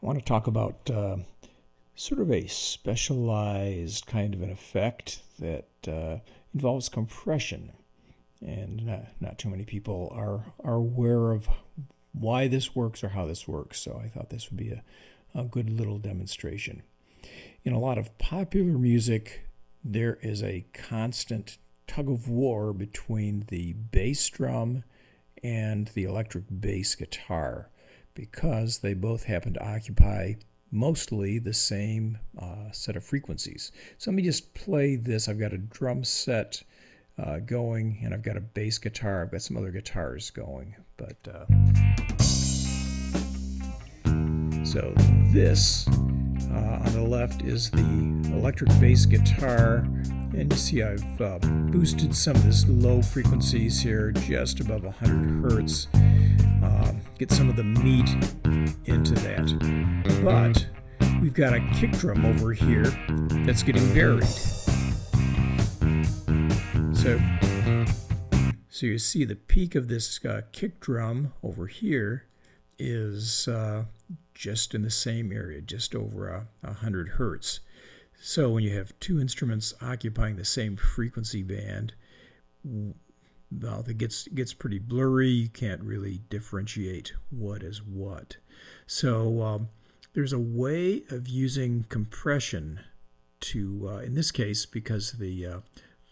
want to talk about sort of a specialized kind of an effect that involves compression. And not too many people are aware of why this works or how this works. So I thought this would be a good little demonstration. In a lot of popular music, there is a constant tug of war between the bass drum and the electric bass guitar because they both happen to occupy mostly the same set of frequencies. So let me just play this. I've got a drum set going, and I've got a bass guitar. I've got some other guitars going, but so this on the left is the electric bass guitar, and you see I've boosted some of this low frequencies here just above 100 hertz. Get some of the meat into that, but we've got a kick drum over here that's getting buried. So you see the peak of this kick drum over here is just in the same area, just over 100 hertz. So when you have two instruments occupying the same frequency band, well, it gets pretty blurry. You can't really differentiate what is what. So there's a way of using compression to, in this case, because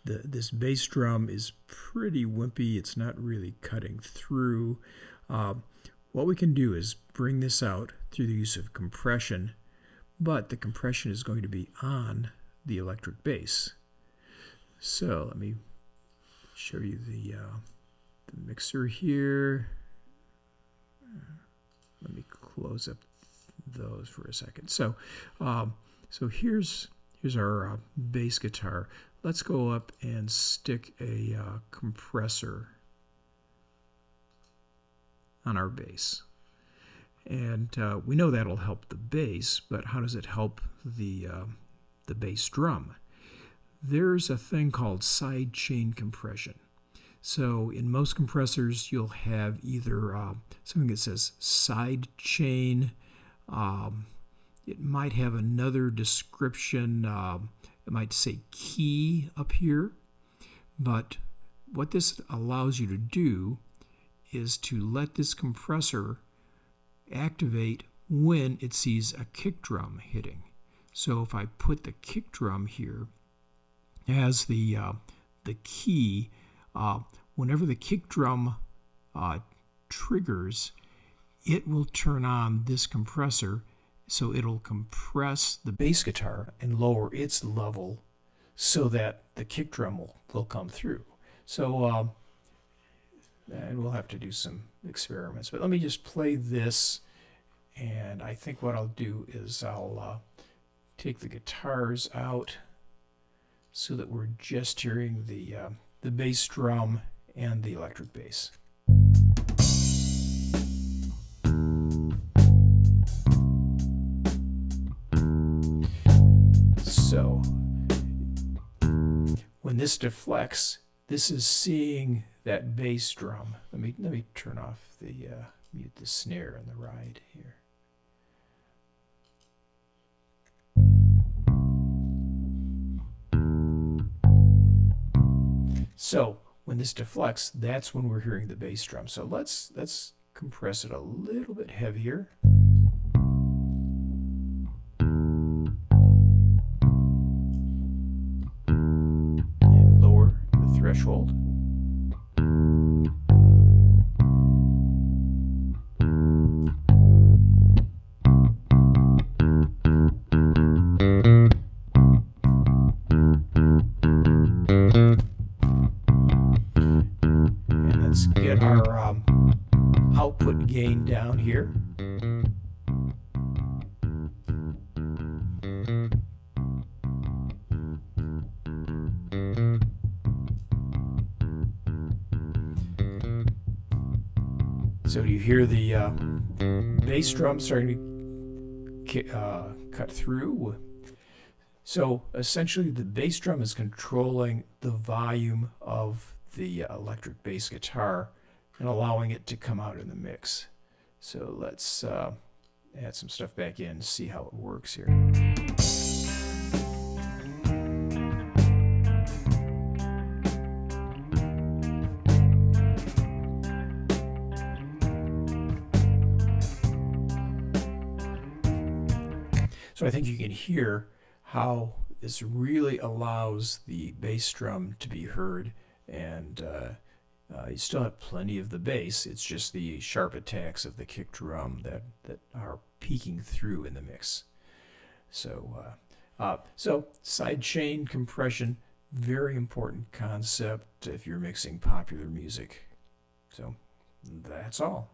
this bass drum is pretty wimpy, it's not really cutting through. What we can do is bring this out through the use of compression, but the compression is going to be on the electric bass. So let me show you the mixer here. Let me close up those for a second. So here's our bass guitar. Let's go up and stick a compressor on our bass. And we know that'll help the bass, but how does it help the bass drum? There's a thing called side chain compression. So in most compressors, you'll have either something that says side chain. It might have another description. It might say key up here. But what this allows you to do is to let this compressor activate when it sees a kick drum hitting. So if I put the kick drum here as the key, whenever the kick drum triggers, it will turn on this compressor, so it'll compress the bass guitar and lower its level so that the kick drum will come through. So and we'll have to do some experiments, but let me just play this, and I think what I'll do is I'll take the guitars out so that we're just hearing the bass drum and the electric bass. So when this deflects, this is seeing that bass drum. Let me turn off the mute the snare and the ride here. So when this deflects, that's when we're hearing the bass drum. So let's compress it a little bit heavier. And lower the threshold. Let's get our output gain down here. So you hear the bass drum starting to cut through. So essentially the bass drum is controlling the volume of the electric bass guitar and allowing it to come out in the mix. So let's add some stuff back in to see how it works here. So I think you can hear how this really allows the bass drum to be heard, and you still have plenty of the bass. It's just the sharp attacks of the kick drum that are peeking through in the mix. So sidechain compression, very important concept if you're mixing popular music. So that's all.